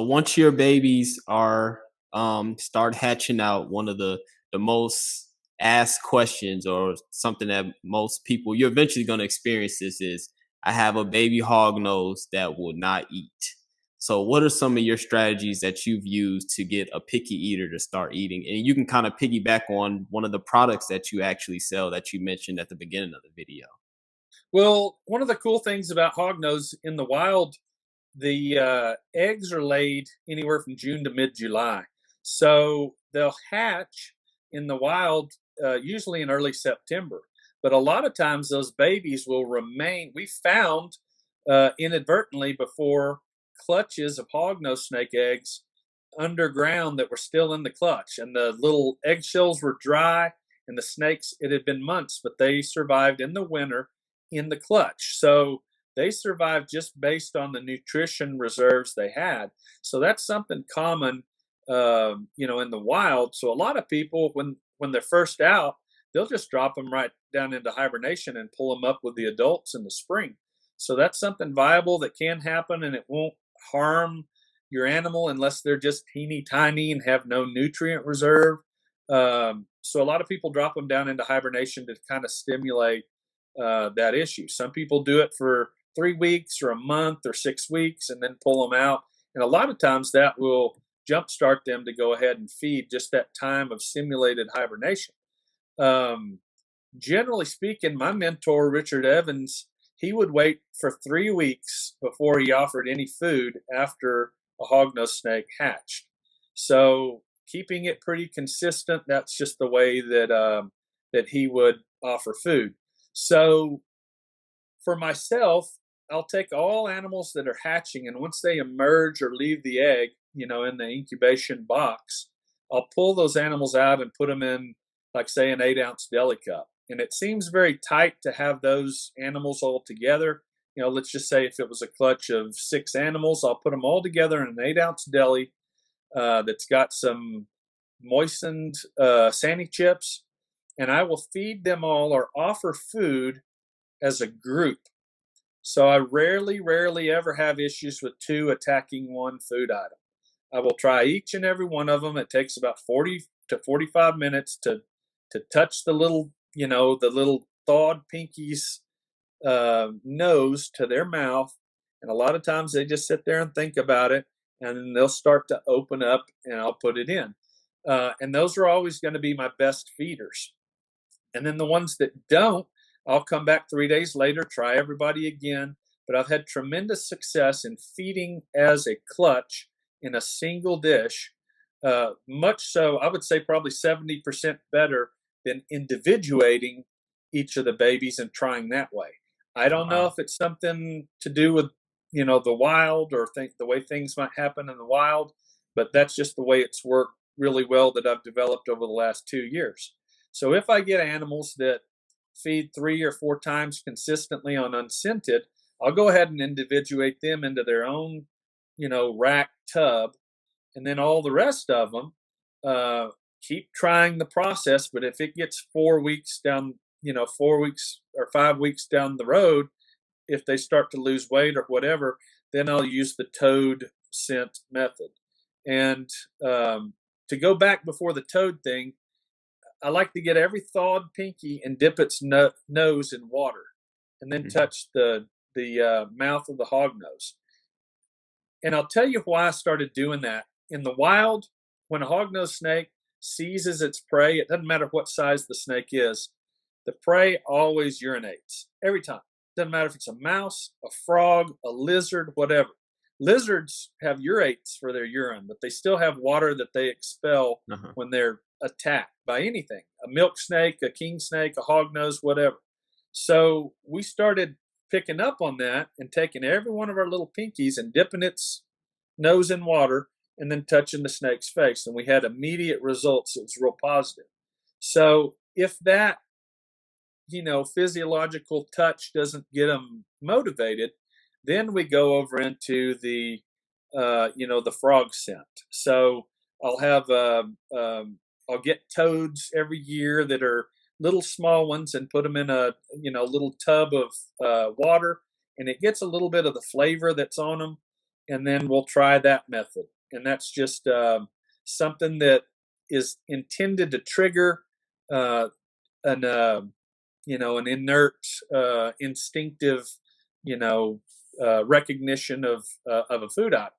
once your babies are start hatching out, one of the most asked questions or something that most people you're eventually going to experience this is I have a baby hog nose that will not eat. So what are some of your strategies that you've used to get a picky eater to start eating? And you can kind of piggyback on one of the products that you actually sell that you mentioned at the beginning of the video. Well, one of the cool things about hognose in the wild, the eggs are laid anywhere from June to mid-July. So they'll hatch in the wild, usually in early September. But a lot of times those babies will remain. We found inadvertently before clutches of hognose snake eggs underground that were still in the clutch, and the little eggshells were dry, and the snakes, it had been months, but they survived in the winter in the clutch. So they survived just based on the nutrition reserves they had. So that's something common, in the wild. So a lot of people, when they're first out, they'll just drop them right down into hibernation and pull them up with the adults in the spring. So that's something viable that can happen, and it won't harm your animal unless they're just teeny tiny and have no nutrient reserve. So a lot of people drop them down into hibernation to kind of stimulate that issue. Some people do it for 3 weeks or a month or 6 weeks and then pull them out. And a lot of times that will jumpstart them to go ahead and feed just that time of simulated hibernation. Um, Generally speaking, my mentor, Richard Evans, he would wait for 3 weeks before he offered any food after a hognose snake hatched. So keeping it pretty consistent, that's just the way that he would offer food. So for myself, I'll take all animals that are hatching, and once they emerge or leave the egg, in the incubation box, I'll pull those animals out and put them in, like, say, an 8-ounce deli cup. And it seems very tight to have those animals all together. Let's just say if it was a clutch of 6 animals, I'll put them all together in an 8-ounce deli that's got some moistened Sandy chips, and I will feed them all or offer food as a group. So I rarely ever have issues with two attacking one food item. I will try each and every one of them. It takes about 40 to 45 minutes to touch the little thawed pinky's nose to their mouth. And a lot of times they just sit there and think about it, and then they'll start to open up, and I'll put it in. And those are always going to be my best feeders. And then the ones that don't, I'll come back 3 days later, try everybody again. But I've had tremendous success in feeding as a clutch in a single dish. Much so, I would say probably 70% better than individuating each of the babies and trying that way. I don't know Wow. if it's something to do with, the wild, or think the way things might happen in the wild, but that's just the way it's worked really well that I've developed over the last 2 years. So if I get animals that feed 3 or 4 times consistently on unscented, I'll go ahead and individuate them into their own, rack tub, and then all the rest of them keep trying the process. But if it gets 4 weeks down, 4 weeks or 5 weeks down the road, if they start to lose weight or whatever, then I'll use the toad scent method. And to go back before the toad thing, I like to get every thawed pinky and dip its nose in water, and then Mhm. touch the mouth of the hognose. And I'll tell you why I started doing that. In the wild, when a hognose snake seizes its prey, it doesn't matter what size the snake is, the prey always urinates every time. Doesn't matter if it's a mouse, a frog, a lizard, whatever. Lizards have urates for their urine, but they still have water that they expel Uh-huh. when they're attacked by anything, a milk snake, a king snake, a hognose, whatever. So we started picking up on that and taking every one of our little pinkies and dipping its nose in water and then touching the snake's face. And we had immediate results. It was real positive. So if that, physiological touch doesn't get them motivated, then we go over into the frog scent. So I'll have, I'll get toads every year that are little small ones and put them in a, little tub of water, and it gets a little bit of the flavor that's on them. And then we'll try that method. and that's just something that is intended to trigger uh, an an inert, instinctive, recognition of a food item.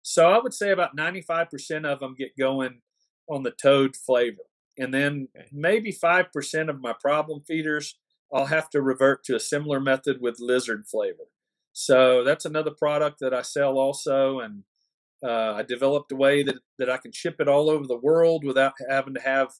So I would say about 95% of them get going on the toad flavor, and then Okay. maybe 5% of my problem feeders, I'll have to revert to a similar method with lizard flavor. So that's another product that I sell also, and I developed a way that I can ship it all over the world without having to have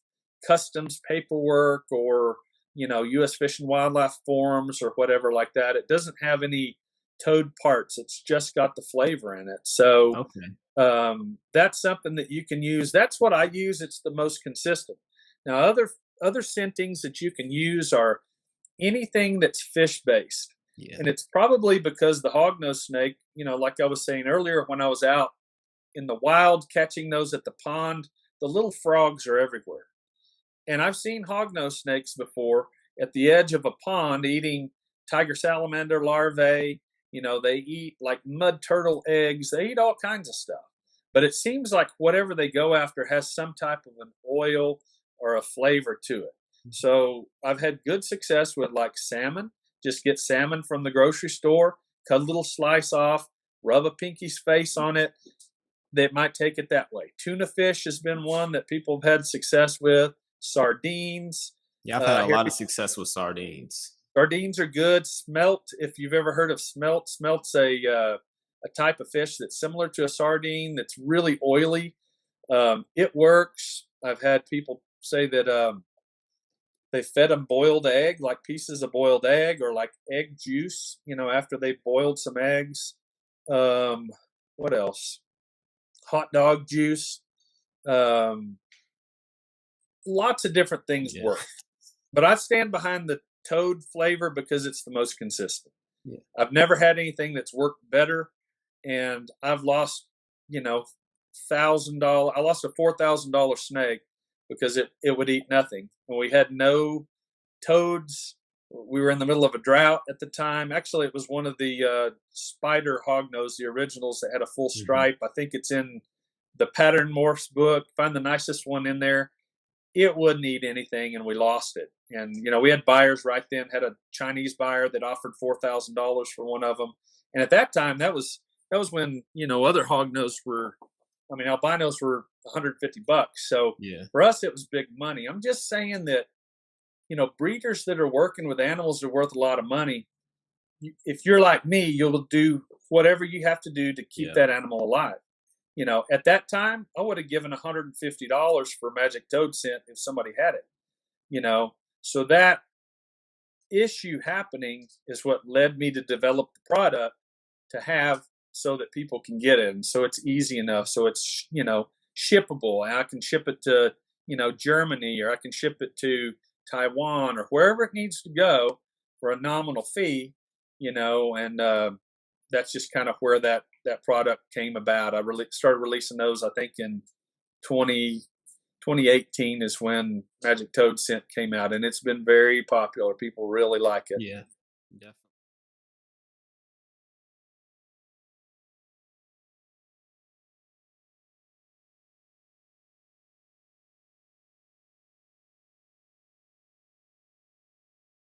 customs paperwork or U.S. Fish and Wildlife forms or whatever like that. It doesn't have any toad parts. It's just got the flavor in it. So Okay. that's something that you can use. That's what I use. It's the most consistent. Now, other scentings that you can use are anything that's fish based. Yeah. And it's probably because the hognose snake, like I was saying earlier, when I was out in the wild catching those at the pond, the little frogs are everywhere. And I've seen hognose snakes before at the edge of a pond eating tiger salamander larvae. They eat like mud turtle eggs. They eat all kinds of stuff. But it seems like whatever they go after has some type of an oil or a flavor to it. So I've had good success with like salmon. Just get salmon from the grocery store, cut a little slice off, rub a pinky's face on it. They might take it that way. Tuna fish has been one that people have had success with. Sardines. Yeah, I've had a Here, lot of success with sardines. sardines are good. Smelt, if you've ever heard of smelt, smelt's a type of fish that's similar to a sardine that's really oily. It works. I've had people say that they fed them boiled egg, like pieces of boiled egg or like egg juice, after they boiled some eggs. What else? Hot dog juice. Um, Lots of different things Yeah. work. But I stand behind the toad flavor because it's the most consistent. Yeah. I've never had anything that's worked better, and I've lost, $1,000. I lost a $4,000 snake because it would eat nothing, and we had no toads. We were in the middle of a drought at the time. Actually, it was one of the spider hognose, the originals that had a full Hmm. stripe. I think it's in the pattern morphs book. Find the nicest one in there. It wouldn't eat anything, and we lost it. And we had buyers right then. Had a Chinese buyer that offered $4,000 for one of them. And at that time, that was when other hognose were, I mean, albinos were $150. So Yeah. for us, it was big money. I'm just saying that breeders that are working with animals are worth a lot of money. If you're like me, you'll do whatever you have to do to keep Yeah. that animal alive. At that time, I would have given $150 for magic toad scent if somebody had it. So that issue happening is what led me to develop the product to have so that people can get it, and so it's easy enough, so it's shippable, and I can ship it to Germany, or I can ship it to Taiwan, or wherever it needs to go for a nominal fee. And that's just kind of where that product came about. I really started releasing those, I think, in 20 2018 is when Magic Toad Scent came out, and it's been very popular. People really like it. Yeah. Definitely.